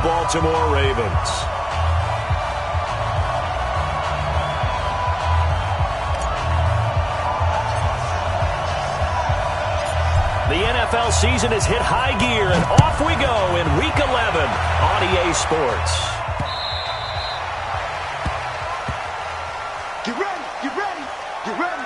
Baltimore Ravens. The NFL season has hit high gear, and off we go in Week 11 on EA Sports. Get ready, get ready, get ready.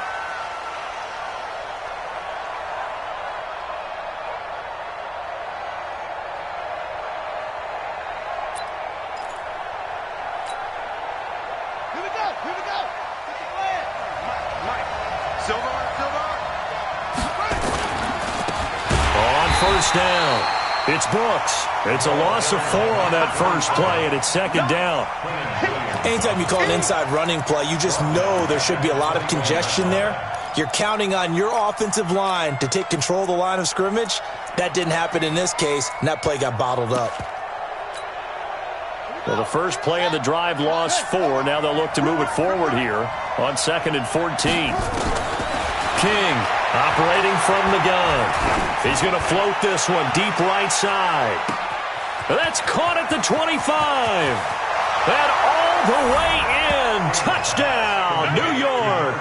Here we go, here we go. Get the flag. Mike, Silver. On first down, it's Brooks. It's a loss of 4 on that first play, and it's second down. Anytime you call an inside running play, you just know there should be a lot of congestion there. You're counting on your offensive line to take control of the line of scrimmage. That didn't happen in this case, and that play got bottled up. Well, the first play of the drive lost 4. Now they'll look to move it forward here on 2nd and 14. King operating from the gun. He's going to float this one deep right side. That's caught at the 25. And all the way in. Touchdown, New York.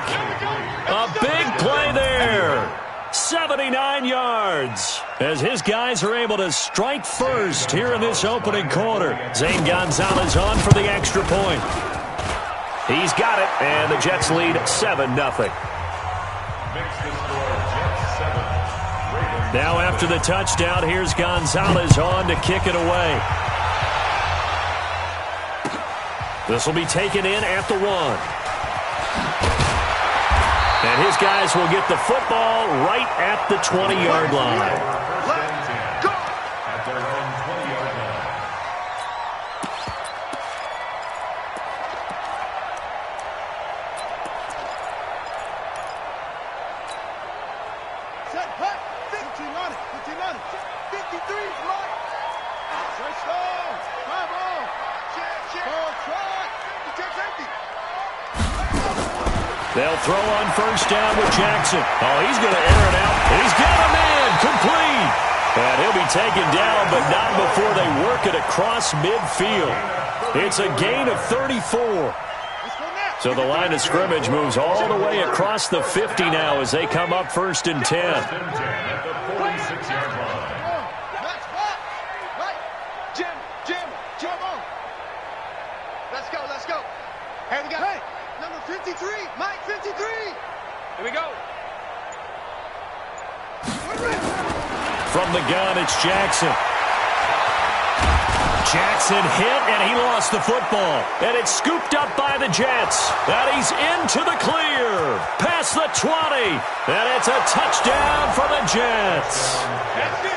A big play there. 79 yards. As his guys are able to strike first here in this opening quarter. Zane Gonzalez on for the extra point. He's got it, and the Jets lead 7-0. Now after the touchdown, here's Gonzalez on to kick it away. This will be taken in at the 1. And his guys will get the football right at the 20-yard line. They'll throw on first down with Jackson. Oh, he's going to air it out. He's got a man complete. And he'll be taken down, but not before they work it across midfield. It's a gain of 34. So the line of scrimmage moves all the way across the 50 now as they come up 1st and 10. Let's go. Hey, we got number 53, Mike 53. Here we go. From the gun, it's Jackson. Jackson hit, and he lost the football. And it's scooped up by the Jets. And he's into the clear. Past the 20. And it's a touchdown for the Jets. That's it.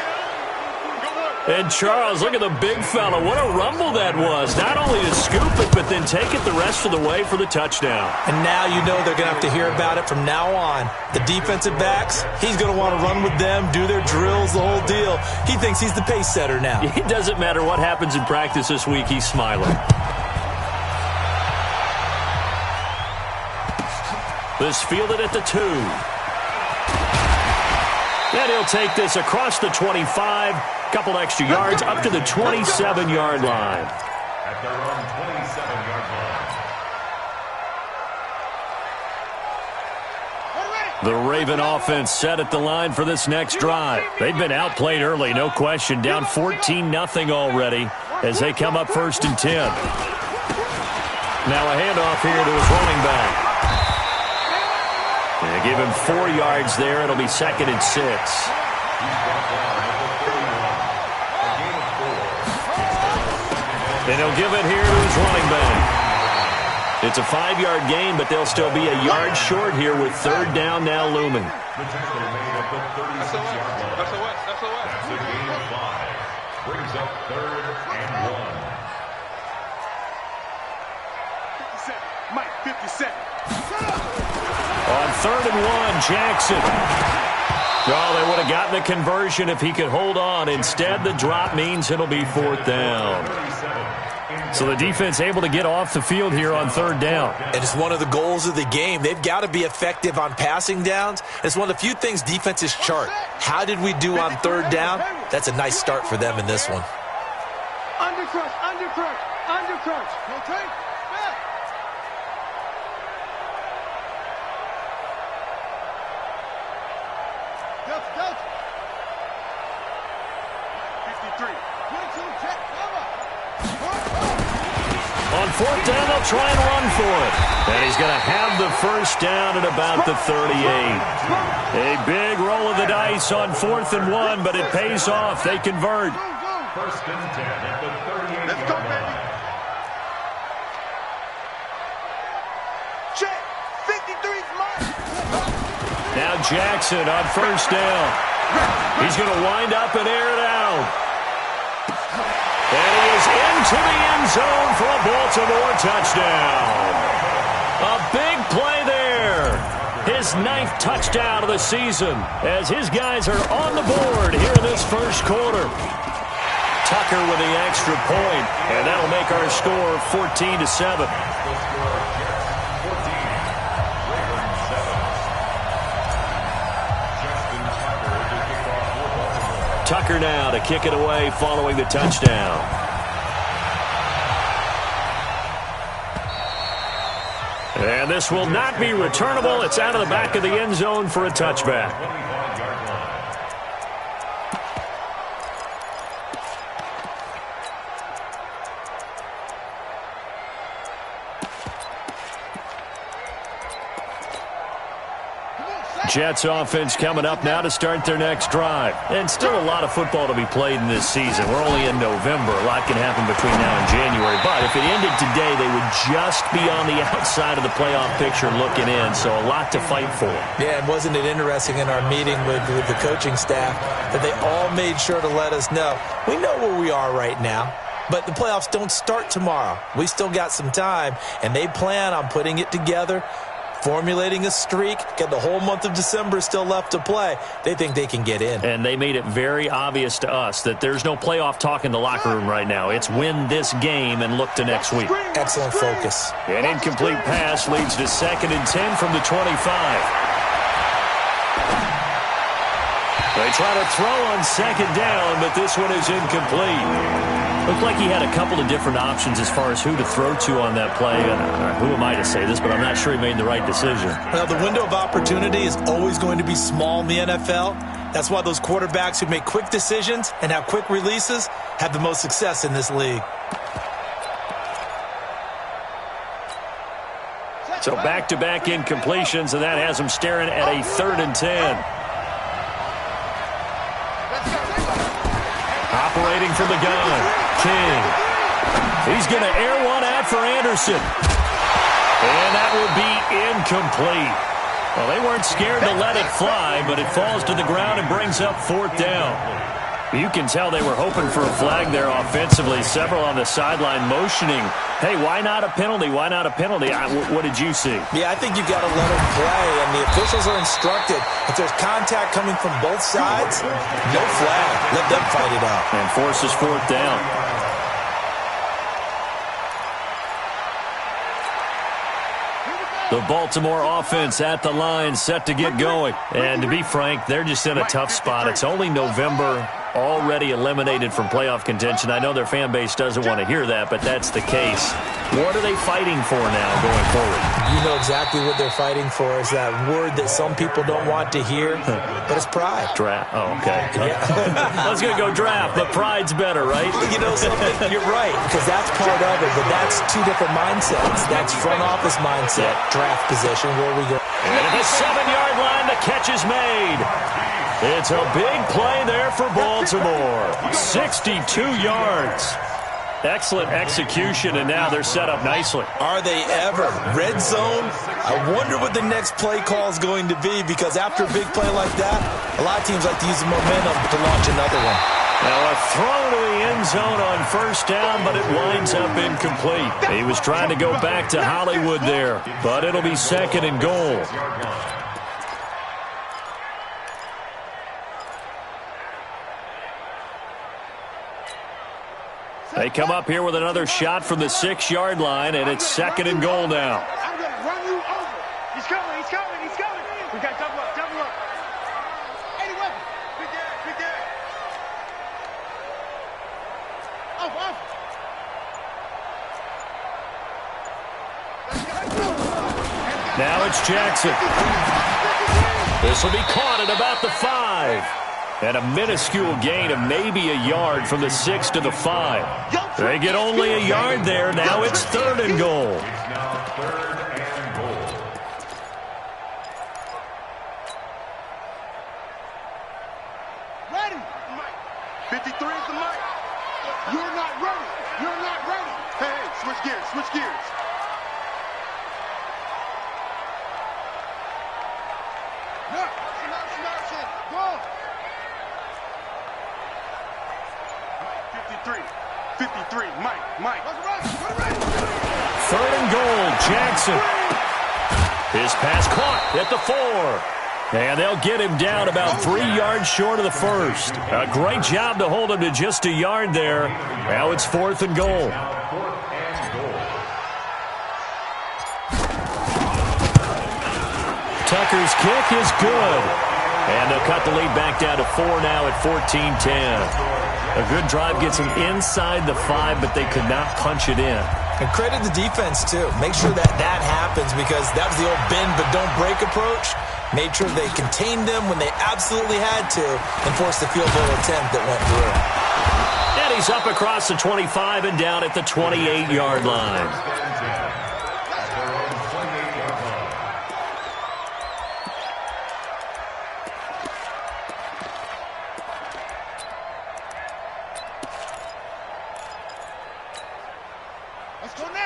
And Charles, look at the big fella. What a rumble that was. Not only to scoop it, but then take it the rest of the way for the touchdown. And now you know they're going to have to hear about it from now on. The defensive backs, he's going to want to run with them, do their drills, the whole deal. He thinks he's the pace setter now. It doesn't matter what happens in practice this week. He's smiling. This fielded at the 2. And he'll take this across the 25. Couple extra yards up to the 27-yard line. At their own 27-yard line. The Raven offense set at the line for this next drive. They've been outplayed early, no question. Down 14-0 already as they come up 1st and 10. Now a handoff here to his running back. They give him 4 yards there. It'll be 2nd and 6. And he'll give it here to his running back. It's a 5-yard gain, but they'll still be a yard short here with 3rd down now looming. The tackle made at the 36-yard line. That's a gain of 5. Brings up 3rd and 1. 57. Mike 57. On 3rd and 1, Jackson. Oh, they would have gotten the conversion if he could hold on. Instead, the drop means it'll be 4th down. So the defense able to get off the field here on 3rd down. And it's one of the goals of the game. They've got to be effective on passing downs. It's one of the few things defenses chart. How did we do on 3rd down? That's a nice start for them in this one. Under Under crunch. Okay? Back. Delta. 53. 22, check, cover. On fourth down, they'll try and run for it. And he's going to have the first down at about the 38. A big roll of the dice on 4th and 1, but it pays off. They convert. First and 10 at the 38. Let's go, baby. Check. 53's mine. Now Jackson on first down. He's going to wind up and air it out. And he is into the end zone for a Baltimore touchdown. A big play there. His 9th touchdown of the season as his guys are on the board here in this first quarter. Tucker with the extra point, and that'll make our score 14-7. Tucker now to kick it away following the touchdown. And this will not be returnable. It's out of the back of the end zone for a touchback. Jets offense coming up now to start their next drive. And still a lot of football to be played in this season. We're only in November. A lot can happen between now and January. But if it ended today, they would just be on the outside of the playoff picture looking in. So a lot to fight for. Yeah, and wasn't it interesting in our meeting with the coaching staff that they all made sure to let us know, we know where we are right now. But the playoffs don't start tomorrow. We still got some time, and they plan on putting it together, formulating a streak, got the whole month of December still left to play. They think they can get in. And they made it very obvious to us that there's no playoff talk in the locker room right now. It's win this game and look to next week. Excellent focus. An incomplete pass leads to 2nd and 10 from the 25. They try to throw on 2nd down, but this one is incomplete. Looked like he had a couple of different options as far as who to throw to on that play. Who am I to say this, but I'm not sure he made the right decision. Well, the window of opportunity is always going to be small in the NFL. That's why those quarterbacks who make quick decisions and have quick releases have the most success in this league. So back-to-back incompletions, and that has him staring at a 3rd and 10. Operating from the gun. King. He's going to air one out for Anderson. And that will be incomplete. Well, they weren't scared to let it fly, but it falls to the ground and brings up 4th down. You can tell they were hoping for a flag there offensively. Several on the sideline motioning, hey, why not a penalty? Why not a penalty? What did you see? Yeah, I think you've got to let them play, and the officials are instructed. If there's contact coming from both sides, no flag. Let them fight it out. And forces 4th down. The Baltimore offense at the line, set to get going. And to be frank, they're just in a tough spot. It's only November, already eliminated from playoff contention. I know their fan base doesn't want to hear that, but that's the case. What are they fighting for now going forward? You know exactly what they're fighting for is that word that some people don't want to hear, but it's pride. Draft. Oh, okay. Yeah. I was going to go draft, but pride's better, right? You know something? You're right, because that's part of it, but that's two different mindsets. That's front office mindset, draft position, where we go. And at the 7-yard line, the catch is made. It's a big play there for Baltimore. 62 yards. Excellent execution, and now they're set up nicely. Are they ever? Red zone? I wonder what the next play call is going to be, because after a big play like that, a lot of teams like to use the momentum to launch another one. Now a throw to the end zone on 1st down, but it winds up incomplete. He was trying to go back to Hollywood there, but it'll be 2nd and goal. They come up here with another shot from the 6-yard line, and it's 2nd and goal now. I'm going to run you over. He's coming. We got double up. 80 weapons. Big there. Off. Now it's Jackson. This will be caught at about the 5. And a minuscule gain of maybe a yard from the 6 to the 5. They get only a yard there. Now it's 3rd and goal. It's now 3rd and goal. Ready. 53 is the mic. You're not ready. You're not ready. Hey, switch gears. Switch gears. No. Go. 53, Mike. 3rd and goal, Jackson. His pass caught at the 4. And they'll get him down about 3 yards short of the first. A great job to hold him to just a yard there. Now it's 4th and goal. Tucker's kick is good. And they'll cut the lead back down to 4 now at 14-10. A good drive gets them inside the 5, but they could not punch it in. And credit the defense, too. Make sure that happens, because that was the old bend but don't break approach. Made sure they contained them when they absolutely had to and forced the field goal attempt that went through. And he's up across the 25 and down at the 28-yard line.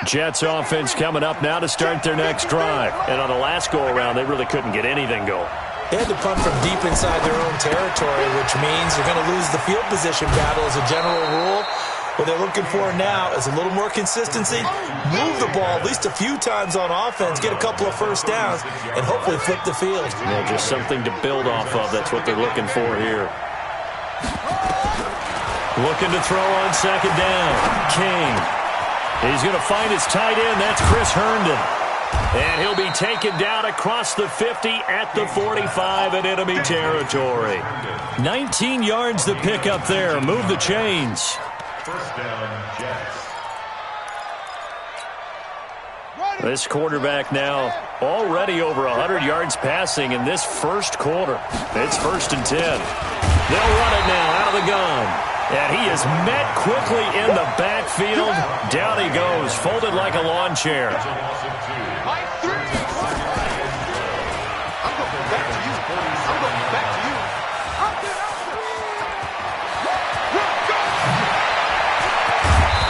Jets offense coming up now to start their next drive. And on the last go-around, they really couldn't get anything going. They had to punt from deep inside their own territory, which means they're going to lose the field position battle as a general rule. What they're looking for now is a little more consistency, move the ball at least a few times on offense, get a couple of first downs, and hopefully flip the field. Yeah, just something to build off of. That's what they're looking for here. Looking to throw on 2nd down. King. He's going to find his tight end. That's Chris Herndon. And he'll be taken down across the 50 at the 45 in enemy territory. 19 yards to pick up there. Move the chains. First down, Jets. This quarterback now already over 100 yards passing in this first quarter. It's 1st and 10. They'll run it now out of the gun. And he is met quickly in the backfield. Down he goes, folded like a lawn chair.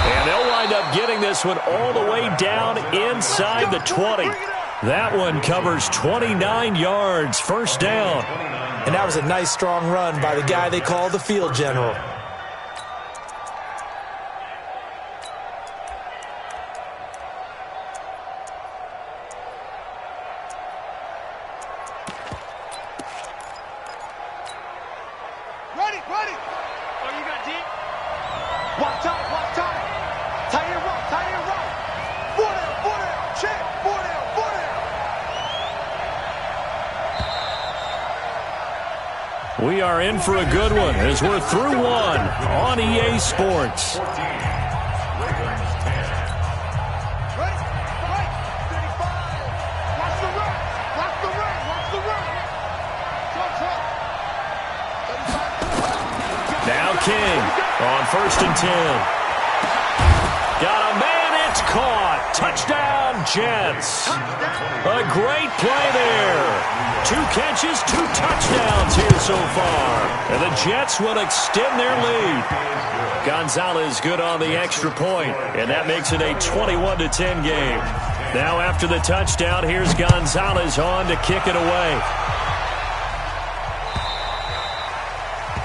And they'll wind up getting this one all the way down inside the 20. That one covers 29 yards, 1st down. And that was a nice, strong run by the guy they call the field general. We are in for a good one as we're through one on EA Sports. Now King on 1st and 10. Got a man, it's caught. Touchdown, Jets. A great play there. 2 catches, 2 touchdowns here so far. And the Jets will extend their lead. Gonzalez good on the extra point, and that makes it a 21-10 game. Now after the touchdown, here's Gonzalez on to kick it away.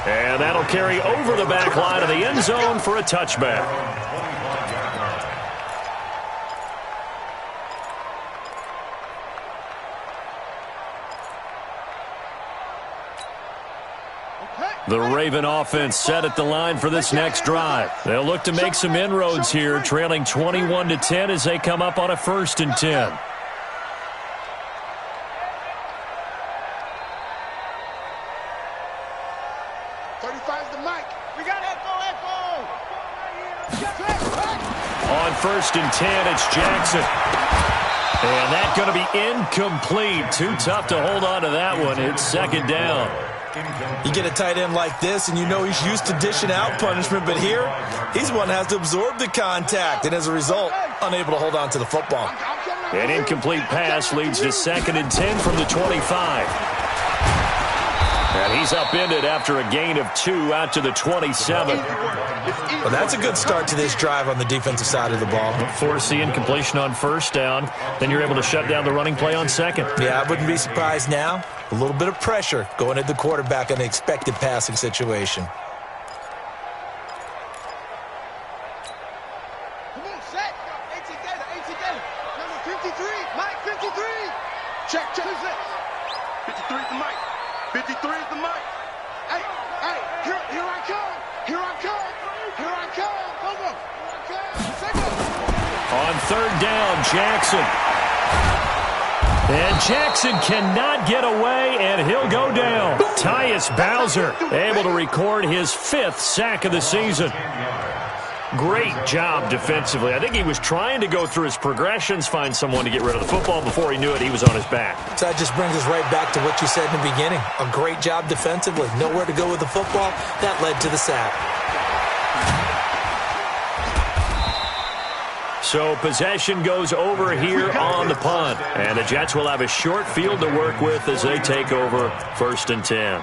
And that'll carry over the back line of the end zone for a touchback. The Raven offense set at the line for this next drive. They'll look to make some inroads here, trailing 21-10 as they come up on a 1st and 10. On 1st and 10, it's Jackson. And that's going to be incomplete. Too tough to hold on to that one. It's second down. You get a tight end like this, and you know he's used to dishing out punishment, but here, he's one that has to absorb the contact, and as a result, unable to hold on to the football. An incomplete pass leads to 2nd and 10 from the 25. And he's upended after a gain of 2 out to the 27. Well, that's a good start to this drive on the defensive side of the ball. Force the incompletion on first down. Then you're able to shut down the running play on second. Yeah, I wouldn't be surprised now. A little bit of pressure going at the quarterback in an expected passing situation. Come on, set. 18 data. Number 53, Mike 53. Check, who's this? 53 is the Mike. 53 is the Mike. Hey, here I come. Here I come. Come on. On third down, Jackson. And Jackson cannot get away, and he'll go down. Tyus Bowser able to record his 5th sack of the season. Great job defensively. I think he was trying to go through his progressions, find someone to get rid of the football. Before he knew it, he was on his back. So that just brings us right back to what you said in the beginning. A great job defensively. Nowhere to go with the football. That led to the sack. So possession goes over here on the punt. And the Jets will have a short field to work with as they take over 1st and 10.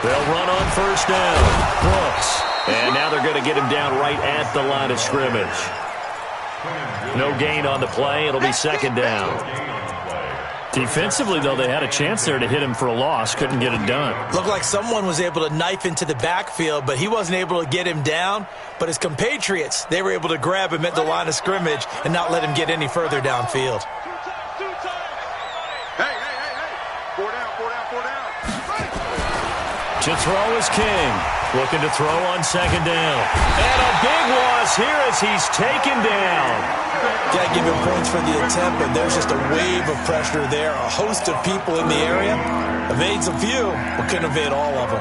They'll run on first down. Brooks. And now they're going to get him down right at the line of scrimmage. No gain on the play. It'll be 2nd down. Defensively, though, they had a chance there to hit him for a loss. Couldn't get it done. Looked like someone was able to knife into the backfield, but he wasn't able to get him down. But his compatriots, they were able to grab him at the line of scrimmage and not let him get any further downfield. Hey. 4 down. To throw is King. Looking to throw on 2nd down. And a big loss here as he's taken down. Got to give him points for the attempt, but there's just a wave of pressure there. A host of people in the area. Evades a few, but couldn't evade all of them.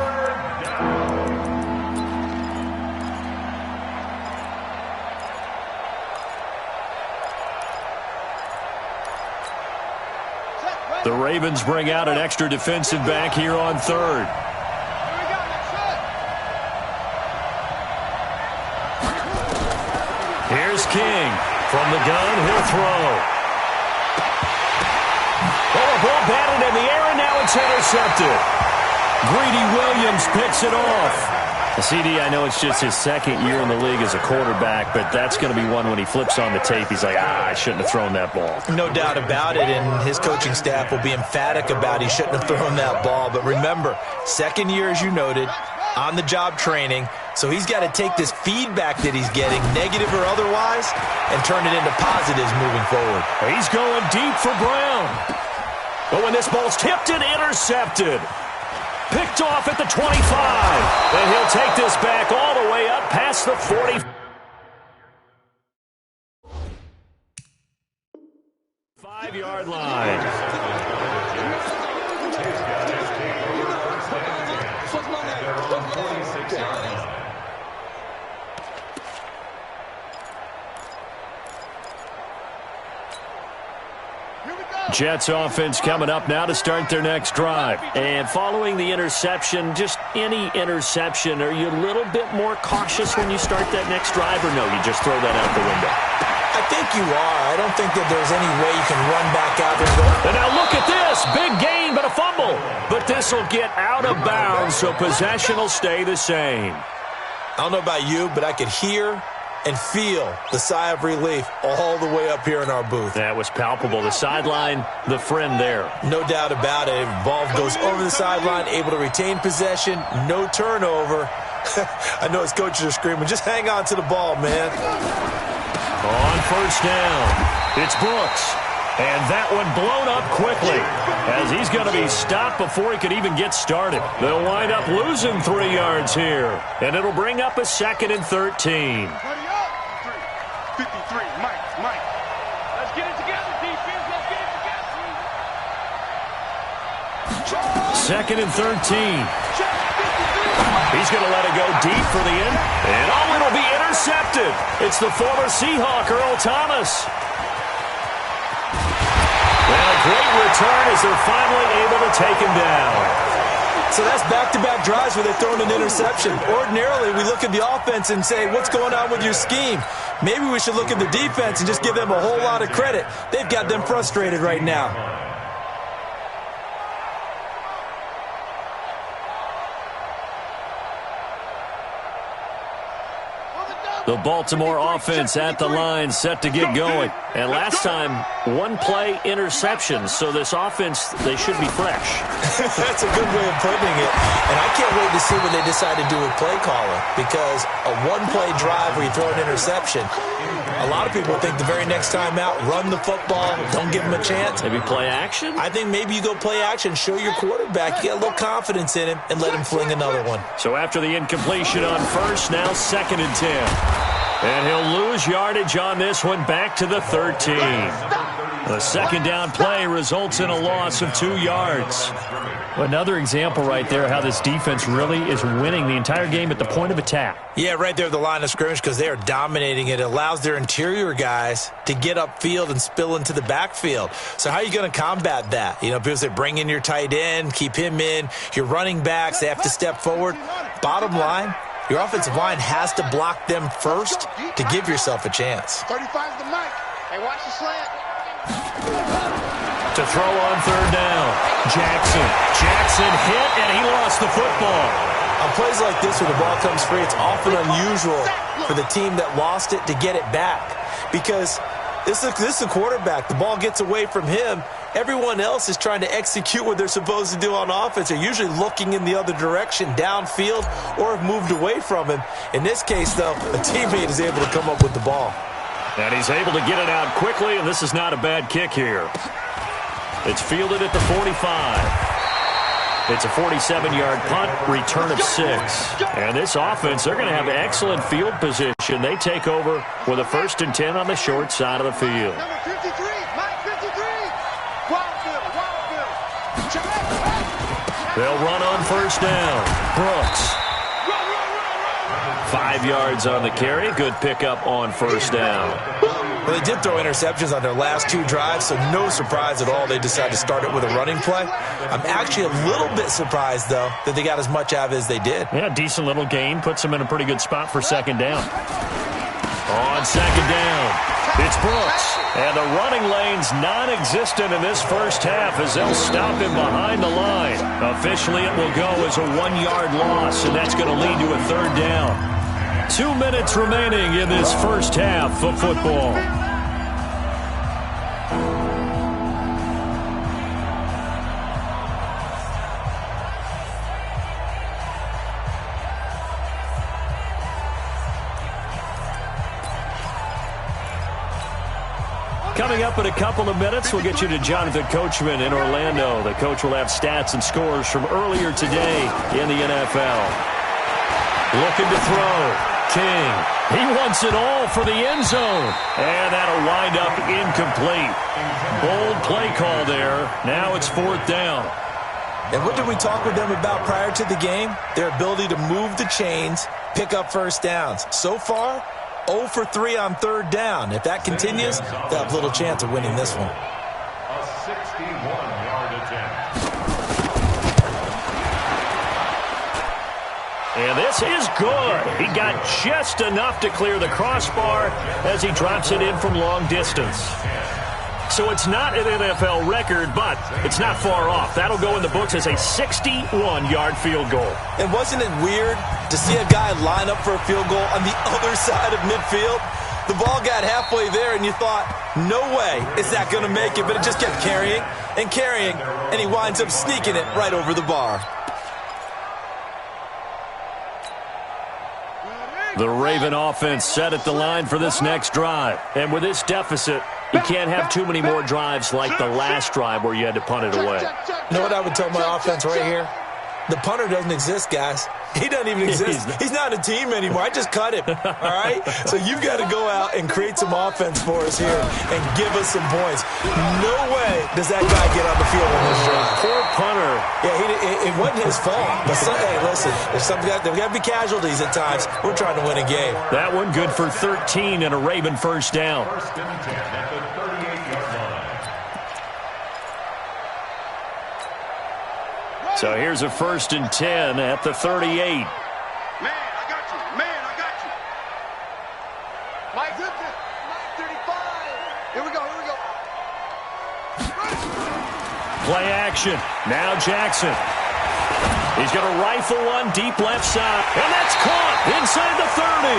The Ravens bring out an extra defensive back here on 3rd. Here's King. From the gun, he'll throw. Oh, a ball batted in the air, and now it's intercepted. Greedy Williams picks it off. CD, I know it's just his 2nd year in the league as a quarterback, but that's going to be one when he flips on the tape. He's like, I shouldn't have thrown that ball. No doubt about it, and his coaching staff will be emphatic about he shouldn't have thrown that ball. But remember, 2nd year, as you noted, on-the-job training, so he's got to take this feedback that he's getting, negative or otherwise, and turn it into positives moving forward. He's going deep for Brown. But when this ball's tipped and intercepted, picked off at the 25. And he'll take this back all the way up past the 40. 5-yard line. Jets offense coming up now to start their next drive. And following the interception, just any interception, are you a little bit more cautious when you start that next drive, or no, you just throw that out the window? I think you are. I don't think that there's any way you can run back out there and go. And now look at this. Big gain, but a fumble. But this will get out of bounds, so possession will stay the same. I don't know about you, but I could hear and feel the sigh of relief all the way up here in our booth. That was palpable. The sideline, the friend there. No doubt about it. Ball goes over the sideline, able to retain possession, no turnover. I know his coaches are screaming, just hang on to the ball, man. On first down, it's Brooks. And that one blown up quickly as he's going to be stopped before he could even get started. They'll wind up losing 3 yards here, and it'll bring up a 2nd and 13. 53, Mike. Let's get it together, defense. Let's get it together. 2nd and 13. He's going to let it go deep for the end. And it'll be intercepted. It's the former Seahawk, Earl Thomas. And a great return as they're finally able to take him down. So that's back-to-back drives where they're throwing an interception. Ordinarily, we look at the offense and say, what's going on with your scheme? Maybe we should look at the defense and just give them a whole lot of credit. They've got them frustrated right now. The Baltimore offense at the line, set to get going. And last time, 1-play interception. So this offense, they should be fresh. That's a good way of putting it. And I can't wait to see what they decide to do with play calling. Because a 1-play drive where you throw an interception, a lot of people think the very next time out, run the football, don't give him a chance. Maybe play action? I think maybe you go play action, show your quarterback, you get a little confidence in him, and let him fling another one. So after the incompletion on first, now 2nd and 10. And he'll lose yardage on this one, back to the 13. The 2nd down play results in a loss of 2 yards. Another example right there how this defense really is winning the entire game at the point of attack. Yeah, right there at the line of scrimmage because they are dominating it. It allows their interior guys to get upfield and spill into the backfield. So how are you going to combat that? You know, because they bring in your tight end, keep him in. Your running backs, they have to step forward. Bottom line, your offensive line has to block them first to give yourself a chance. 35's the mic. Hey, watch the slant. To throw on 3rd down. Jackson hit, and he lost the football. On plays like this where the ball comes free, it's often unusual for the team that lost it to get it back. Because this is a quarterback. The ball gets away from him. Everyone else is trying to execute what they're supposed to do on offense. They're usually looking in the other direction, downfield, or have moved away from him. In this case, though, a teammate is able to come up with the ball. And he's able to get it out quickly, and this is not a bad kick here. It's fielded at the 45. It's a 47-yard punt, return of 6. And this offense, they're going to have excellent field position. They take over with a 1st and 10 on the short side of the field. Number 53, Mike 53. Wildfield. They'll run on 1st down. Brooks. 5 yards on the carry. Good pickup on 1st down. Well, they did throw interceptions on their last 2 drives, so no surprise at all they decided to start it with a running play. I'm actually a little bit surprised, though, that they got as much out of it as they did. Yeah, decent little gain. Puts them in a pretty good spot for 2nd down. On 2nd down, it's Brooks. And the running lane's non-existent in this first half as they'll stop him behind the line. Officially, it will go as a 1-yard loss, and that's going to lead to a 3rd down. 2 minutes remaining in this first half of football. Coming up in a couple of minutes, we'll get you to Jonathan Coachman in Orlando. The coach will have stats and scores from earlier today in the NFL. Looking to throw. King. He wants it all for the end zone. And that'll wind up incomplete. Bold play call there. Now it's 4th down. And what did we talk with them about prior to the game? Their ability to move the chains, pick up 1st downs. So far, 0 for 3 on 3rd down. If that continues, they'll have little chance of winning this one. A 61-yard attempt. And this is good. He got just enough to clear the crossbar as he drops it in from long distance. So it's not an NFL record, but it's not far off. That'll go in the books as a 61-yard field goal. And wasn't it weird to see a guy line up for a field goal on the other side of midfield? The ball got halfway there, and you thought, no way is that going to make it, but it just kept carrying, and he winds up sneaking it right over the bar. The Raven offense set at the line for this next drive. And with this deficit, You can't have too many more drives like the last drive where you had to punt it away. You know what I would tell my offense right here? The punter doesn't exist, guys. He doesn't even exist. He's not a team anymore. I just cut him, all right? So you've got to go out and create some offense for us here and give us some points. No way does that guy get on the field on this drive. Poor punter. Yeah, it wasn't his fault. But hey, listen, there's got to be casualties at times. We're trying to win a game. That one good for 13 and a Raven first down. First and 10 at the 38-yard line. So here's a 1st and 10 at the 38. Man, I got you. Man, I got you. Mike, 35. Here we go. Play action. Now Jackson. He's going to rifle one deep left side. And that's caught inside the 30.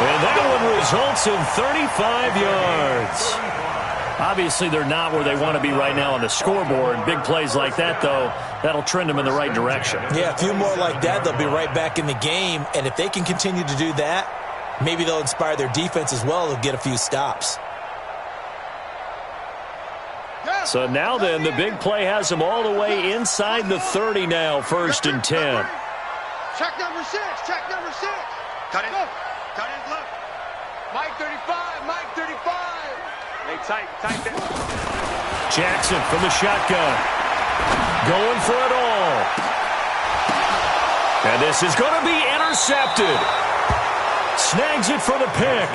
And that one results in 35 yards. Obviously, they're not where they want to be right now on the scoreboard. Big plays like that, though, that'll trend them in the right direction. Yeah, a few more like that, they'll be right back in the game. And if they can continue to do that, maybe they'll inspire their defense as well to get a few stops. So now then, the big play has them all the way inside the 30 now, 1st and 10. Check number 6. Cut it. Cut his left. Mike 35. Hey, tight there. Jackson from the shotgun. Going for it all. And this is going to be intercepted. Snags it for the pick.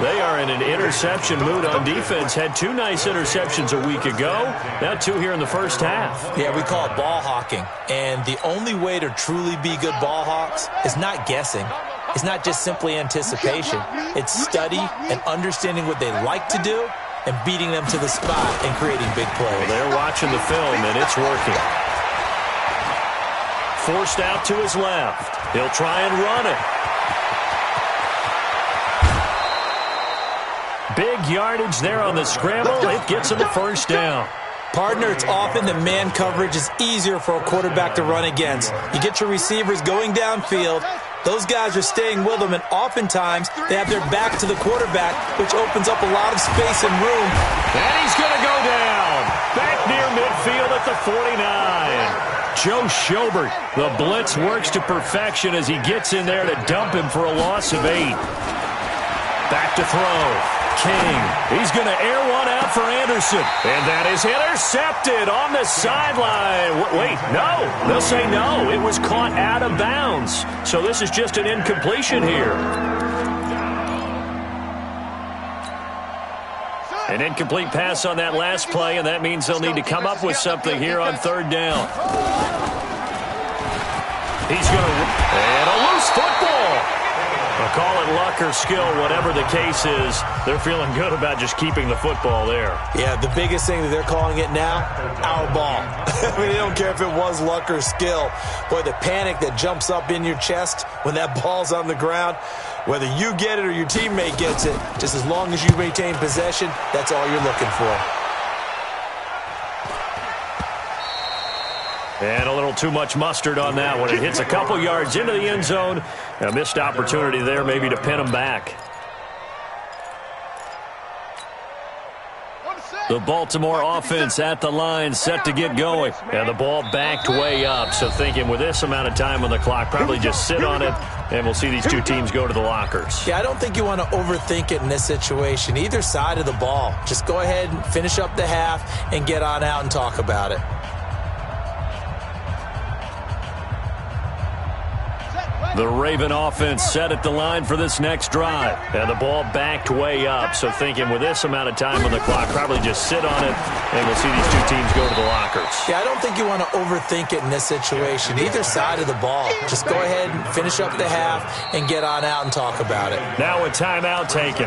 They are in an interception mood on defense. Had 2 nice interceptions a week ago. Now 2 here in the first half. Yeah, we call it ball hawking. And the only way to truly be good ball hawks is not guessing. It's not just simply anticipation. It's study and understanding what they like to do and beating them to the spot and creating big plays. Well, they're watching the film, and it's working. Forced out to his left. He'll try and run it. Big yardage there on the scramble. It gets him the first down. Partner, it's often that man coverage is easier for a quarterback to run against. You get your receivers going downfield. Those guys are staying with them, and oftentimes they have their back to the quarterback, which opens up a lot of space and room. And he's going to go down. Back near midfield at the 49. Joe Schobert, the blitz works to perfection as he gets in there to dump him for a loss of 8. Back to throw. King, he's going to air one out for Anderson. And that is intercepted on the sideline. Wait, no. They'll say no. It was caught out of bounds. So this is just an incompletion here. An incomplete pass on that last play, and that means they'll need to come up with something here on 3rd down. He's going to... And a loose football. I'll call it luck or skill, whatever the case is. They're feeling good about just keeping the football there. Yeah, the biggest thing that they're calling it now, our ball. I mean, they don't care if it was luck or skill. Boy, the panic that jumps up in your chest when that ball's on the ground, whether you get it or your teammate gets it, just as long as you maintain possession, that's all you're looking for. And a little too much mustard on that one. It hits a couple yards into the end zone. A missed opportunity there maybe to pin them back. The Baltimore offense at the line, set to get going. And the ball backed way up. So thinking with this amount of time on the clock, probably just sit on it, and we'll see these two teams go to the lockers. Yeah, I don't think you want to overthink it in this situation. Either side of the ball. Just go ahead and finish up the half and get on out and talk about it. The Raven offense set at the line for this next drive. And the ball backed way up. So thinking with this amount of time on the clock, probably just sit on it, and we'll see these two teams go to the lockers. Yeah, I don't think you want to overthink it in this situation. Either side of the ball. Just go ahead and finish up the half and get on out and talk about it. Now a timeout taken.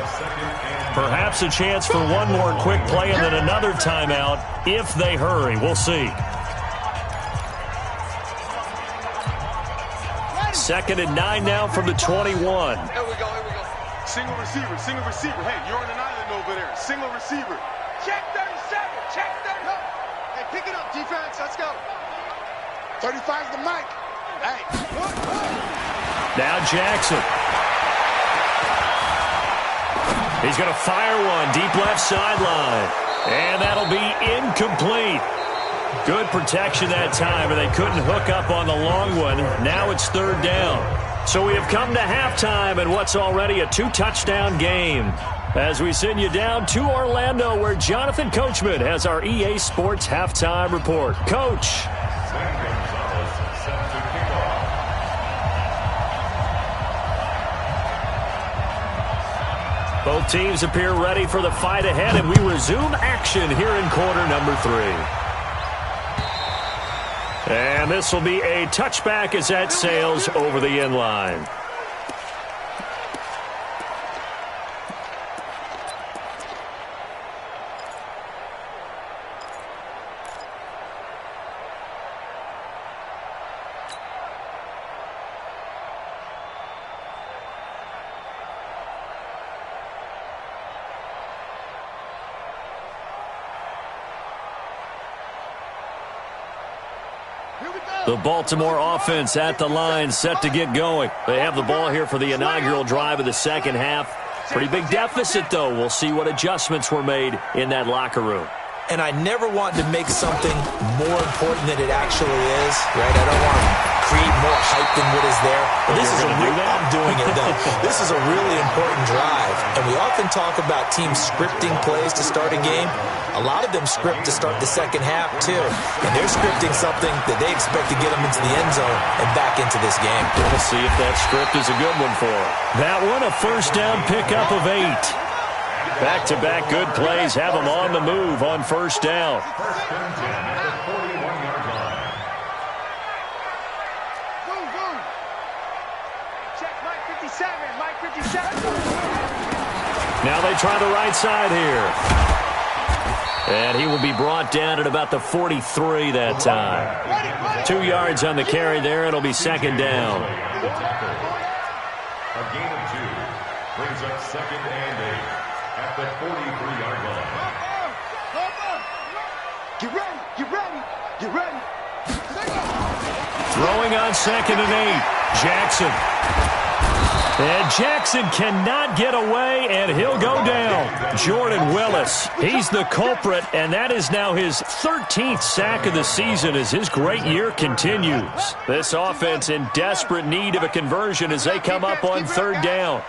Perhaps a chance for one more quick play and then another timeout if they hurry. We'll see. 2nd and 9 now from the 21. Here we go. Single receiver. Hey, you're on an island over there. Single receiver. Check 37. Hey, pick it up, defense. Let's go. 35's the mic. Hey. Now Jackson. He's going to fire one deep left sideline. And that'll be incomplete. Good protection that time, and they couldn't hook up on the long one. Now it's third down. So we have come to halftime in what's already a 2-touchdown game. As we send you down to Orlando, where Jonathan Coachman has our EA Sports halftime report. Coach. Both teams appear ready for the fight ahead, and we resume action here in quarter number 3. And this will be a touchback as that sails over the end line. The Baltimore offense at the line, set to get going. They have the ball here for the inaugural drive of the second half. Pretty big deficit, though. We'll see what adjustments were made in that locker room. And I never want to make something more important than it actually is, right? I don't want to create more hype than what is there. But this is I'm doing it, though. This is a really important drive. And we often talk about teams scripting plays to start a game. A lot of them script to start the second half, too. And they're scripting something that they expect to get them into the end zone and back into this game. We'll see if that script is a good one for them. That one, a first down pickup of 8. Back-to-back good plays have them on the move on first down. Check Mike 57, Mike 57. Now they try the right side here. And he will be brought down at about the 43 that time. 2 yards on the carry there. It'll be second down. A gain of 2 brings up second and 8 at the 43-yard line. Get ready, get ready, get ready. Throwing on second and 8. Jackson. And Jackson cannot get away, and he'll go down. Jordan Willis, he's the culprit, and that is now his 13th sack of the season as his great year continues. This offense in desperate need of a conversion as they come up on third down.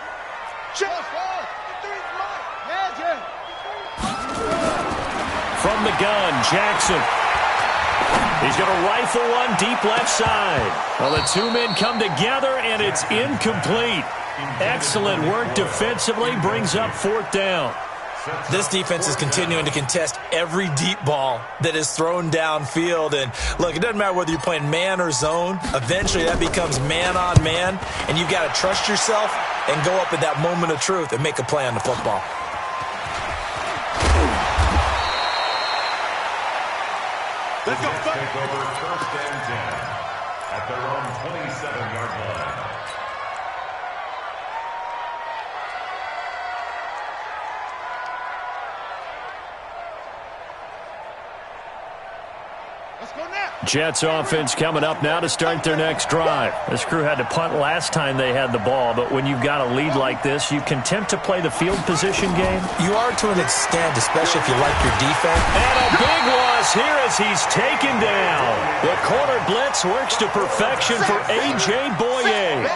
From the gun, Jackson. He's going to rifle one deep left side. Well, the two men come together, and it's incomplete. Excellent work defensively, brings up fourth down. This defense is continuing to contest every deep ball that is thrown downfield. And, look, it doesn't matter whether you're playing man or zone. Eventually, that becomes man on man, and you've got to trust yourself and go up at that moment of truth and make a play on the football. Let's go. Take over first and 10 at their own 27-yard line. Let's go now. Jets offense coming up now to start their next drive. This crew had to punt last time they had the ball, but when you've got a lead like this, you content to play the field position game? You are to an extent, especially if you like your defense. And a big loss here as he's taken down. The corner blitz works to perfection for A.J. Boye.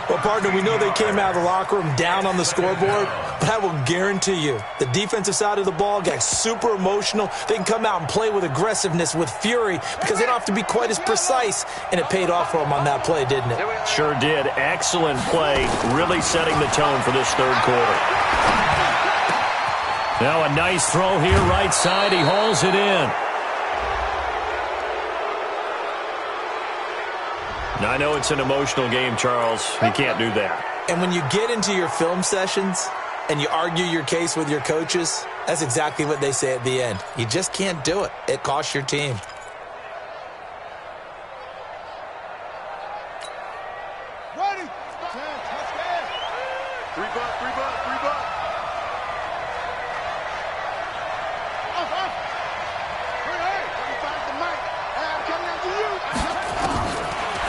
Well, partner, we know they came out of the locker room down on the scoreboard, but I will guarantee you the defensive side of the ball got super emotional. They can come out and play with aggressiveness, with fury, because they don't have to be quite as precise, and it paid off for them on that play, didn't it? Sure did. Excellent play, really setting the tone for this third quarter. Now a nice throw here, right side. He hauls it in. Now, I know it's an emotional game, Charles. You can't do that. And when you get into your film sessions and you argue your case with your coaches, that's exactly what they say at the end. You just can't do it. It costs your team. Ready. Three buck.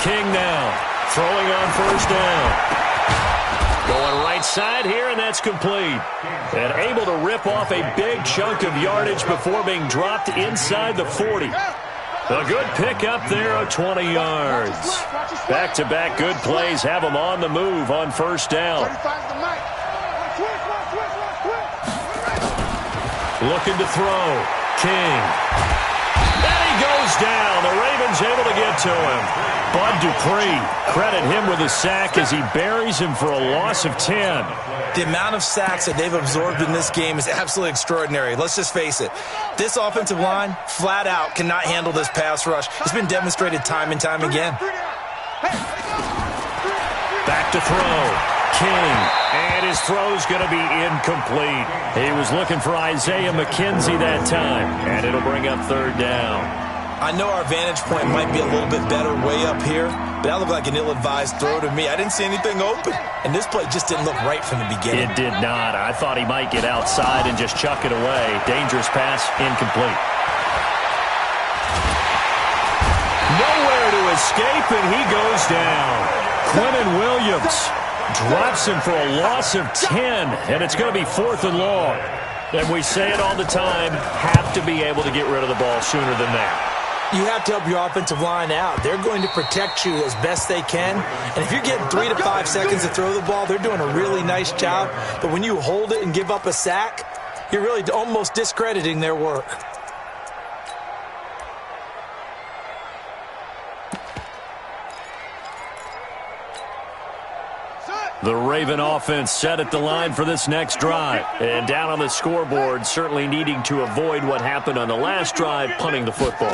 King now, throwing on first down. Going right right side here, and that's complete. And able to rip off a big chunk of yardage before being dropped inside the 40. A good pickup there of 20 yards. Back-to-back good plays have them on the move on first down. Looking to throw. King. And he goes down. The Ravens able to get to him. Bud Dupree, credit him with a sack as he buries him for a loss of 10. The amount of sacks that they've absorbed in this game is absolutely extraordinary. Let's just face it. This offensive line, flat out, cannot handle this pass rush. It's been demonstrated time and time again. Back to throw. King. And his throw's going to be incomplete. He was looking for Isaiah McKenzie that time. And it'll bring up third down. I know our vantage point might be a little bit better way up here, but that looked like an ill-advised throw to me. I didn't see anything open, and this play just didn't look right from the beginning. It did not. I thought he might get outside and just chuck it away. Dangerous pass, incomplete. Nowhere to escape, and he goes down. Quinnen Williams drops him for a loss of 10, and it's going to be 4th and long. And we say it all the time, have to be able to get rid of the ball sooner than that. You have to help your offensive line out. They're going to protect you as best they can. And if you're getting 3 to 5 seconds to throw the ball, they're doing a really nice job. But when you hold it and give up a sack, you're really almost discrediting their work. The Raven offense set at the line for this next drive. And down on the scoreboard, certainly needing to avoid what happened on the last drive, punting the football.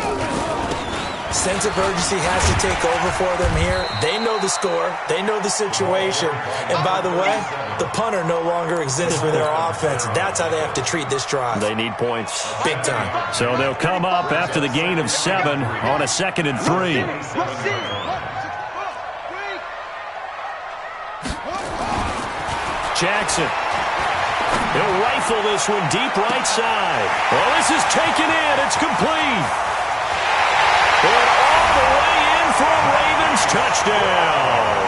Sense of urgency has to take over for them here. They know the score. They know the situation. And by the way, the punter no longer exists for their offense. That's how they have to treat this drive. They need points. Big time. So they'll come up after the gain of 7 on a 2nd and 3. Jackson. He'll rifle this one deep right side. Well, this is taken in. It's complete. And all the way in for a Ravens touchdown.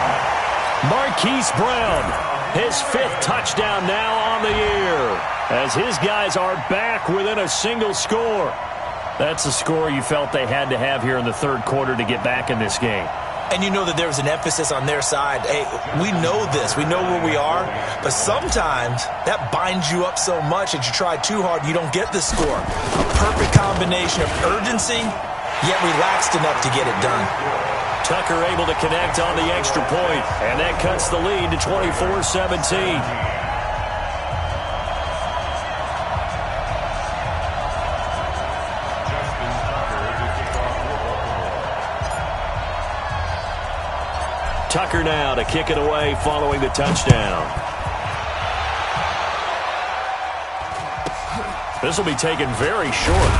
Marquise Brown, his 5th touchdown now on the year, as his guys are back within a single score. That's the score you felt they had to have here in the 3rd quarter to get back in this game. And you know that there was an emphasis on their side. Hey, we know this. We know where we are. But sometimes that binds you up so much that you try too hard, you don't get the score. A perfect combination of urgency, yet relaxed enough to get it done. Tucker able to connect on the extra point, and that cuts the lead to 24-17. Tucker now to kick it away following the touchdown. This will be taken very short.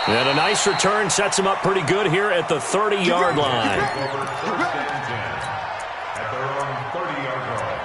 And a nice return sets him up pretty good here at the 30-yard line. At their own 30-yard line.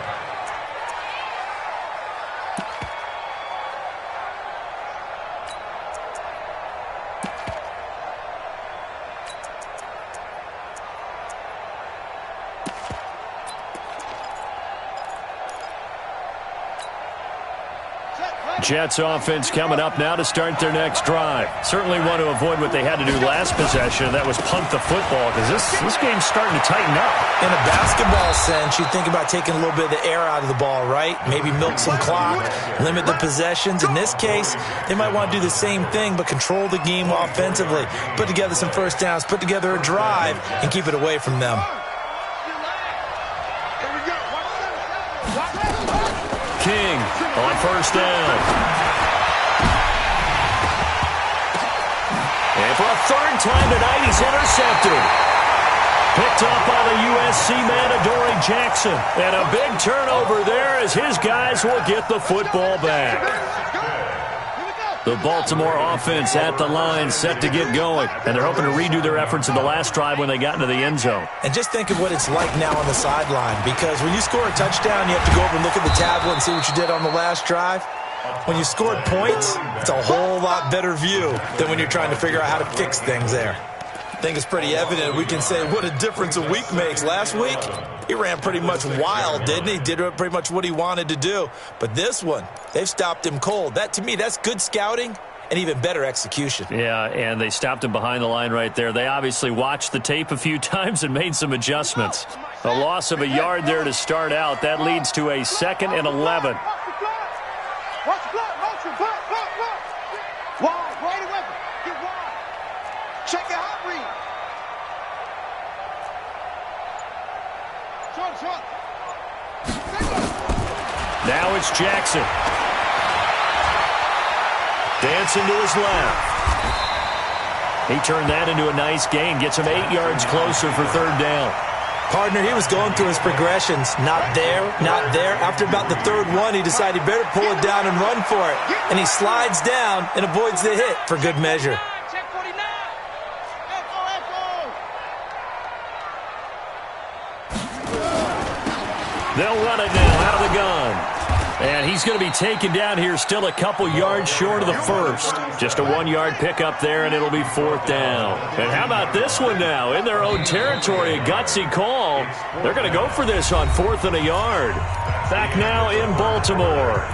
Jets offense coming up now to start their next drive. Certainly want to avoid what they had to do last possession. That was punt the football, because this game's starting to tighten up. In a basketball sense, you think about taking a little bit of the air out of the ball, right? Maybe milk some clock, limit the possessions. In this case, they might want to do the same thing, but control the game offensively. Put together some first downs, put together a drive, and keep it away from them. King on first down. And for a 3rd time tonight, he's intercepted. Picked up by the USC man, Adoree Jackson. And a big turnover there as his guys will get the football back. The Baltimore offense at the line, set to get going. And they're hoping to redo their efforts in the last drive when they got into the end zone. And just think of what it's like now on the sideline, because when you score a touchdown, you have to go over and look at the tablet and see what you did on the last drive. When you scored points, it's a whole lot better view than when you're trying to figure out how to fix things there. I think it's pretty evident. We can say what a difference a week makes. Last week, he ran pretty much wild, didn't he? Did pretty much what he wanted to do. But this one, they've stopped him cold. That, to me, that's good scouting and even better execution. Yeah, and they stopped him behind the line right there. They obviously watched the tape a few times and made some adjustments. A loss of a yard there to start out. That leads to a 2nd and 11. Watch the block, motion, block. Wide, right away. Get wide. Check your hot read. Short. Now it's Jackson. Dancing to his left. He turned that into a nice gain. Gets him 8 yards closer for 3rd down. Partner, he was going through his progressions. Not there, not there. After about the 3rd one, he decided he better pull it down and run for it. And he slides down and avoids the hit for good measure. Check 49. Echo. They'll run it now out of the gun. And he's going to be taken down here still a couple yards short of the 1st. Just a 1-yard pickup there, and it'll be 4th down. And how about this one now? In their own territory, a gutsy call. They're going to go for this on 4th and a yard. Back now in Baltimore.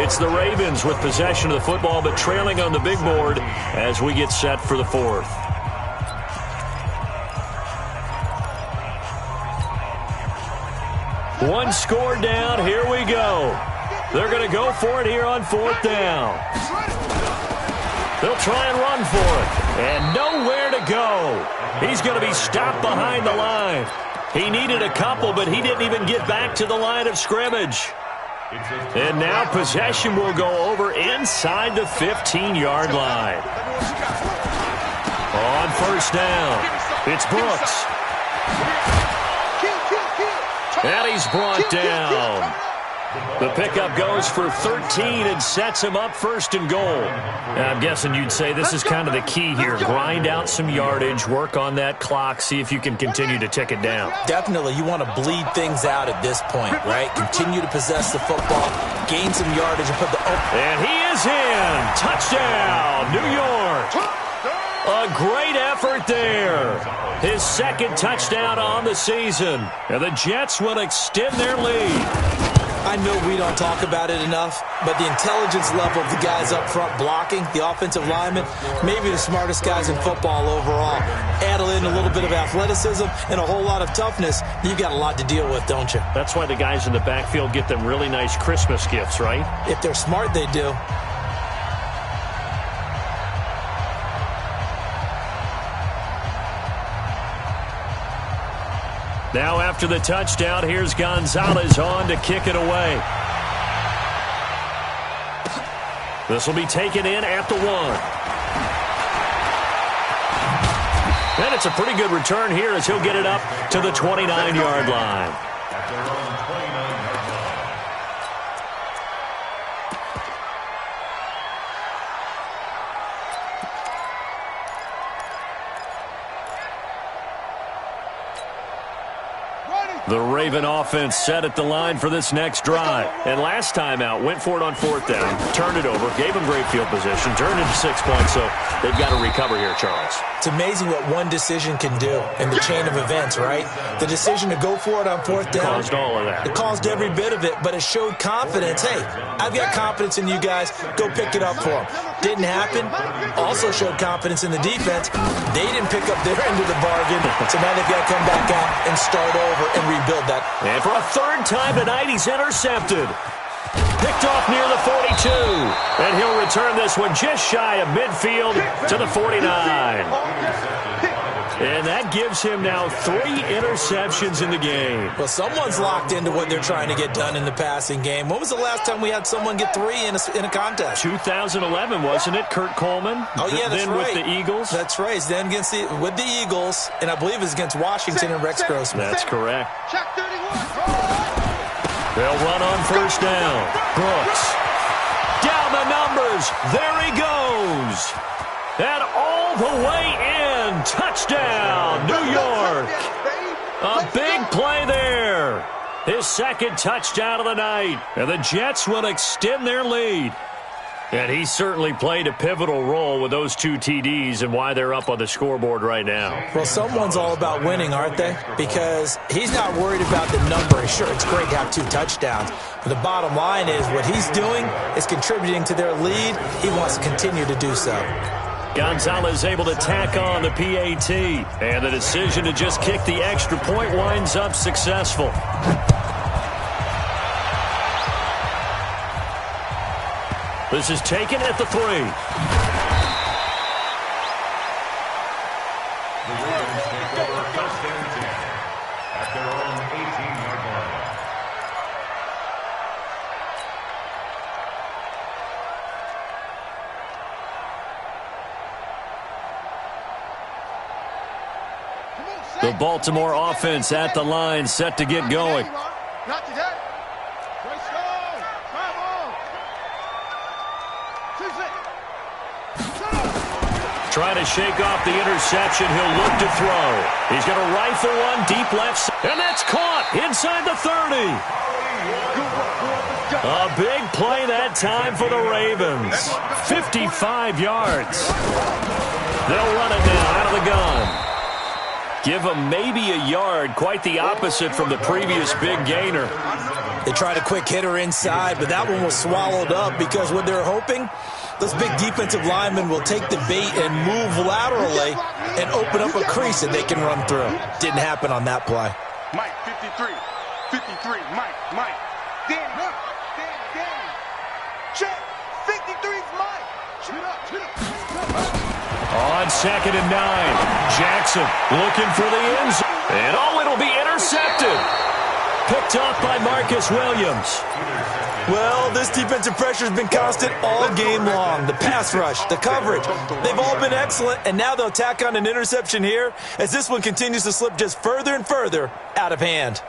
It's the Ravens with possession of the football, but trailing on the big board as we get set for the 4th. One score down. Here we go. They're going to go for it here on 4th down. They'll try and run for it. And nowhere to go. He's going to be stopped behind the line. He needed a couple, but he didn't even get back to the line of scrimmage. And now possession will go over inside the 15-yard line. On 1st down, it's Brooks. And he's brought down. The pickup goes for 13 and sets him up 1st and goal. And I'm guessing you'd say this is kind of the key here. Grind out some yardage, work on that clock, see if you can continue to tick it down. Definitely, you want to bleed things out at this point, right? Continue to possess the football, gain some yardage, and put the... And he is in. Touchdown, New York. A great effort there. His 2nd touchdown on the season. And the Jets will extend their lead. I know we don't talk about it enough, but the intelligence level of the guys up front blocking, the offensive linemen, maybe the smartest guys in football overall. Add in a little bit of athleticism and a whole lot of toughness, you've got a lot to deal with, don't you? That's why the guys in the backfield get them really nice Christmas gifts, right? If they're smart, they do. Now after the touchdown, here's Gonzalez on to kick it away. This will be taken in at the 1. And it's a pretty good return here as he'll get it up to the 29-yard line. The Raven offense set at the line for this next drive. And last time out, went for it on 4th down, turned it over, gave them great field position, turned into 6 points, so they've got to recover here, Charles. It's amazing what one decision can do in the chain of events, right? The decision to go for it on 4th down. Caused all of that. It caused every bit of it, but it showed confidence. Hey, I've got confidence in you guys. Go pick it up for them. Didn't happen. Also showed confidence in the defense. They didn't pick up their end of the bargain, so now they've got to come back out and start over and rebuild that. And for a 3rd time tonight, he's intercepted. Picked off near the 42. And he'll return this one just shy of midfield to the 49. And that gives him now 3 interceptions in the game. Well, someone's locked into what they're trying to get done in the passing game. When was the last time we had someone get 3 in a contest? 2011, wasn't it? Kurt Coleman? Oh, yeah, that's then right. With the Eagles? That's right. Then with the Eagles, and I believe it was against Washington and Rex Grossman. That's correct. Check 31. They'll run on 1st down. Brooks. Down the numbers. There he goes. And all the way in. Touchdown, New York. A big play there. His 2nd touchdown of the night. And the Jets will extend their lead. And he certainly played a pivotal role with those 2 TDs and why they're up on the scoreboard right now. Well, someone's all about winning, aren't they? Because he's not worried about the number. Sure, it's great to have 2 touchdowns. But the bottom line is what he's doing is contributing to their lead. He wants to continue to do so. Gonzalez able to tack on the PAT. And the decision to just kick the extra point winds up successful. This is taken at the 3. The Ravens take over first and 10 at their own 18-yard line. The Baltimore offense at the line, set to get going. Not today. Let's go. Come on. Trying to shake off the interception. He'll look to throw. He's going to rifle one deep left. And that's caught inside the 30. A big play that time for the Ravens. 55 yards. They'll run it now out of the gun. Give him maybe a yard. Quite the opposite from the previous big gainer. They tried a quick hitter inside, but that one was swallowed up because what they're hoping, those big defensive linemen will take the bait and move laterally and open up a crease that they can run through. Didn't happen on that play. Mike, 53. 53. Mike. Danny. Check. 53's Mike. Shoot up. On 2nd and 9, Jackson looking for the end zone. And it'll be intercepted. Picked off by Marcus Williams. Well, this defensive pressure has been constant all game long. The pass rush, the coverage, they've all been excellent, and now they'll tack on an interception here as this one continues to slip just further and further out of hand.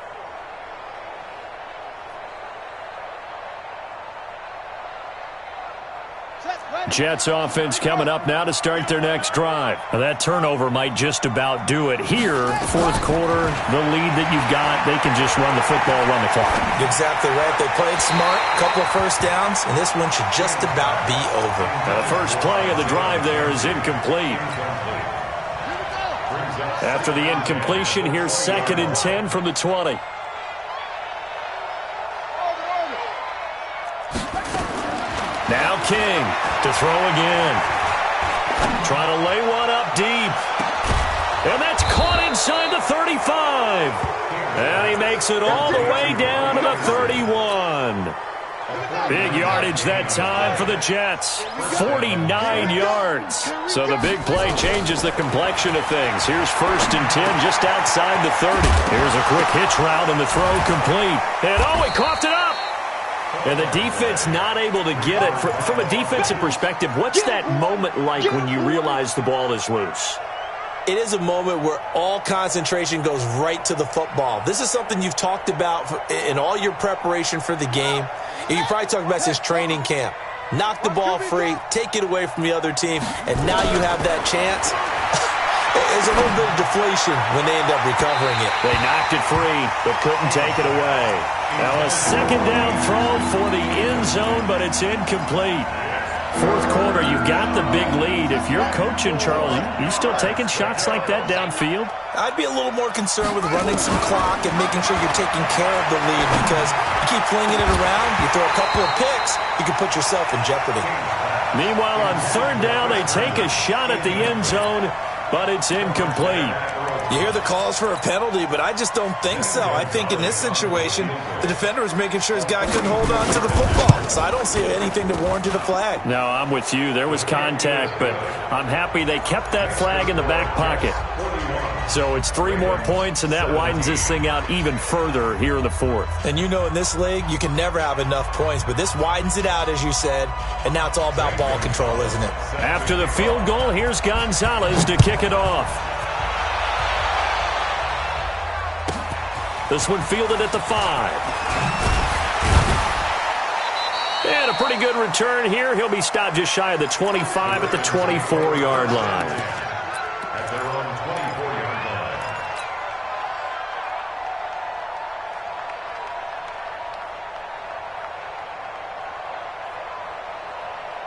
Jets offense coming up now to start their next drive. Now that turnover might just about do it. Here, 4th quarter, the lead that you've got, they can just run the football, run the clock. Exactly right. They played smart, couple of first downs, and this one should just about be over. Now the first play of the drive there is incomplete. After the incompletion, here's 2nd and 10 from the 20. Now King to throw again. Trying to lay one up deep. And that's caught inside the 35. And he makes it all the way down to the 31. Big yardage that time for the Jets. 49 yards. So the big play changes the complexion of things. Here's 1st and 10 just outside the 30. Here's a quick hitch route and the throw complete. And he coughed it up. And the defense not able to get it. From a defensive perspective, what's that moment like when you realize the ball is loose? It is a moment where all concentration goes right to the football. This is something you've talked about in all your preparation for the game. And you probably talked about since training camp. Knock the ball free, take it away from the other team, and now you have that chance. There's a little bit of deflation when they end up recovering it. They knocked it free, but couldn't take it away. Now a 2nd down throw for the end zone, but it's incomplete. 4th quarter, you've got the big lead. If you're coaching, Charles, you still taking shots like that downfield? I'd be a little more concerned with running some clock and making sure you're taking care of the lead because you keep flinging it around, you throw a couple of picks, you can put yourself in jeopardy. Meanwhile, on 3rd down, they take a shot at the end zone, but it's incomplete. You hear the calls for a penalty, but I just don't think so. I think in this situation, the defender was making sure his guy couldn't hold on to the football. So I don't see anything to warrant a flag. No, I'm with you. There was contact, but I'm happy they kept that flag in the back pocket. So it's 3 more points, and that widens this thing out even further here in the 4th. And you know in this league, you can never have enough points, but this widens it out, as you said, and now it's all about ball control, isn't it? After the field goal, here's Gonzalez to kick it off. This one fielded at the 5. And a pretty good return here. He'll be stopped just shy of the 25 at the 24-yard line. At their own 24-yard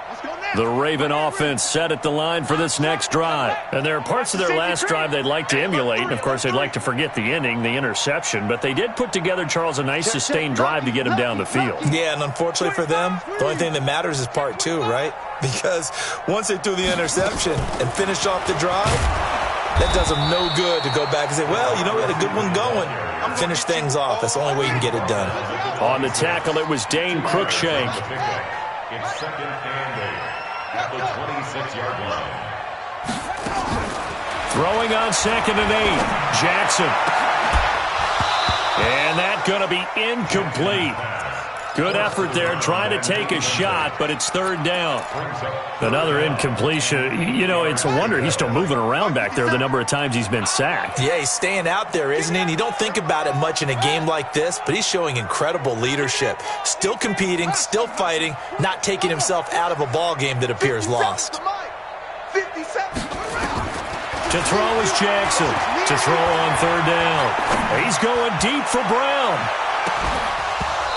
line. The Raven offense set at the line for this next drive. And there are parts of their last drive they'd like to emulate. And, of course, they'd like to forget the inning, the interception. But they did put together, Charles, a nice sustained drive to get him down the field. Yeah, and unfortunately for them, the only thing that matters is part two, right? Because once they threw the interception and finished off the drive, that does them no good to go back and say, well, you know, we had a good one going. Finish things off. That's the only way you can get it done. On the tackle, it was Dane Cruikshank. It's second and 8 at the 26-yard line. Throwing on second and 8, Jackson. And that's going to be incomplete. Good effort there, trying to take a shot, but it's third down. Another incompletion. You know, it's a wonder he's still moving around back there the number of times he's been sacked. Yeah, he's staying out there, isn't he? And you don't think about it much in a game like this, but he's showing incredible leadership. Still competing, still fighting, not taking himself out of a ball game that appears lost. To throw is Jackson. To throw on third down. He's going deep for Brown.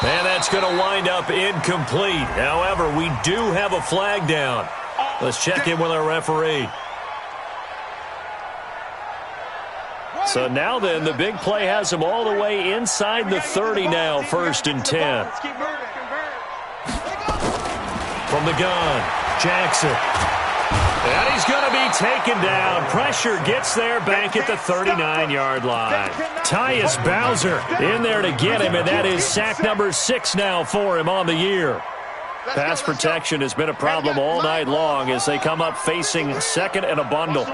And that's going to wind up incomplete. However, we do have a flag down. Let's check in with our referee. So now then, the big play has him all the way inside the 30 now, 1st and 10. From the gun, Jackson. And he's going to be taken down. Pressure gets there back at the 39-yard line. Tyus Bowser in there to get him, and that is sack number 6 now for him on the year. Pass protection has been a problem all night long as they come up facing second and a bundle.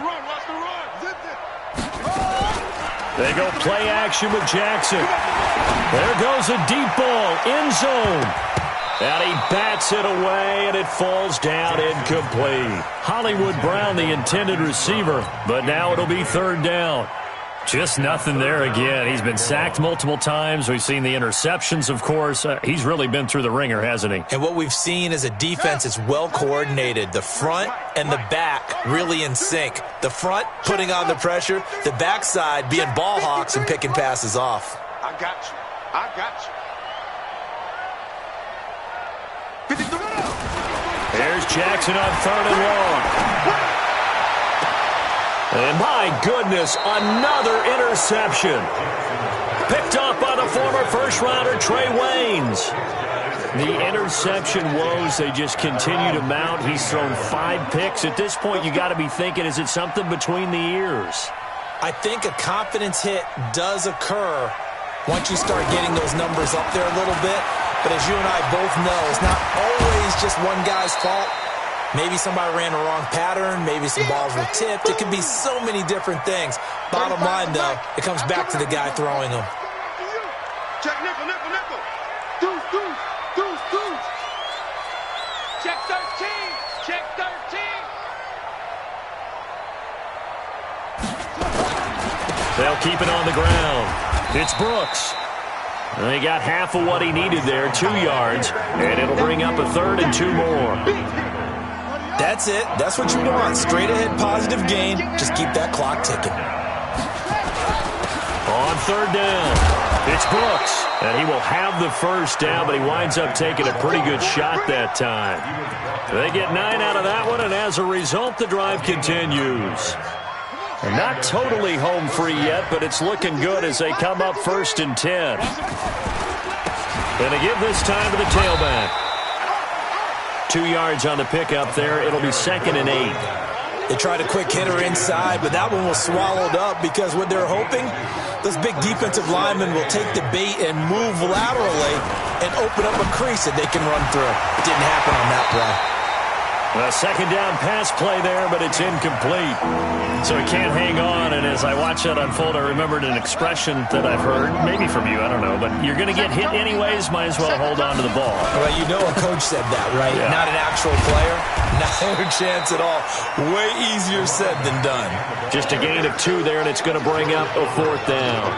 They go play action with Jackson. There goes a deep ball, end zone. And he bats it away, and it falls down incomplete. Hollywood Brown, the intended receiver, but now it'll be third down. Just nothing there again. He's been sacked multiple times. We've seen the interceptions, of course. He's really been through the ringer, hasn't he? And what we've seen is a defense that's well coordinated. The front and the back really in sync. The front putting on the pressure, the backside being ball hawks and picking passes off. I got you. I got you. Here's Jackson on third and long. And my goodness, another interception. Picked up by the former first-rounder Trey Waynes. The interception woes, they just continue to mount. He's thrown 5 picks. At this point, you got to be thinking, is it something between the ears? I think a confidence hit does occur once you start getting those numbers up there a little bit. But as you and I both know, it's not always just one guy's fault. Maybe somebody ran the wrong pattern. Maybe some balls were tipped. It could be so many different things. Bottom line, though, it comes back to the guy throwing them. Check nickel, nickel, nickel. Deuce, deuce, deuce, deuce. Check 13. Check 13. They'll keep it on the ground. It's Brooks. And he got half of what he needed there, 2 yards, and it'll bring up a 3rd and 2 more. That's it. That's what you want. Straight ahead positive gain. Just keep that clock ticking. On third down, it's Brooks. And he will have the first down, but he winds up taking a pretty good shot that time. They get 9 out of that one, and as a result, the drive continues. And not totally home free yet, but it's looking good as they come up 1st and 10. And they give this time to the tailback. 2 yards on the pickup there. It'll be 2nd and 8. They tried a quick hitter inside, but that one was swallowed up because what they're hoping, those big defensive linemen will take the bait and move laterally and open up a crease that they can run through. It didn't happen on that play. A 2nd down pass play there, but it's incomplete. So he can't hang on, and as I watch that unfold, I remembered an expression that I've heard, maybe from you, I don't know, but you're going to get hit anyways, might as well hold on to the ball. Well, you know a coach said that, right? Yeah. Not an actual player. No chance at all. Way easier said than done. Just a gain of 2 there, and it's going to bring up a 4th down.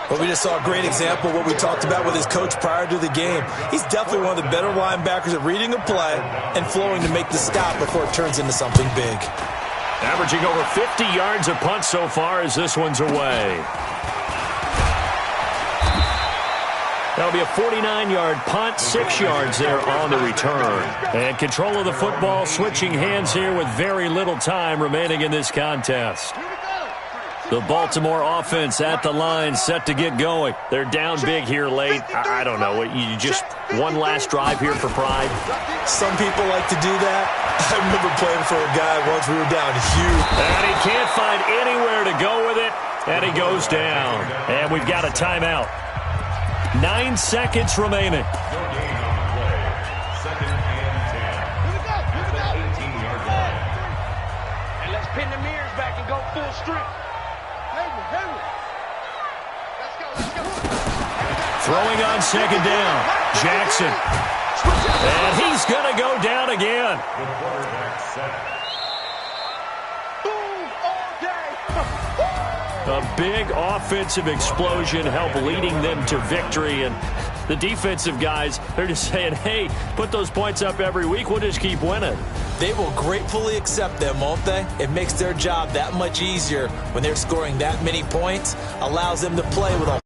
But we just saw a great example of what we talked about with his coach prior to the game. He's definitely one of the better linebackers at reading a play and flowing to make the stop before it turns into something big. Averaging over 50 yards a punt so far as this one's away. That'll be a 49-yard punt, 6 yards there on the return. And control of the football switching hands here with very little time remaining in this contest. The Baltimore offense at the line, set to get going. They're down big here late. I don't know. You just one last drive here for pride? Some people like to do that. I remember playing for a guy once we were down huge. And he can't find anywhere to go with it, and he goes down. And we've got a timeout. 9 seconds remaining. No gain on the play. Second and 10. That's an 18-yard line. And let's pin the mirrors back and go full strength. Let's go. Throwing on second down. Jackson. And he's going to go down again. The quarterback set. Boom all day. A big offensive explosion helped leading them to victory. And the defensive guys, they're just saying, hey, put those points up every week. We'll just keep winning. They will gratefully accept them, won't they? It makes their job that much easier when they're scoring that many points, allows them to play with a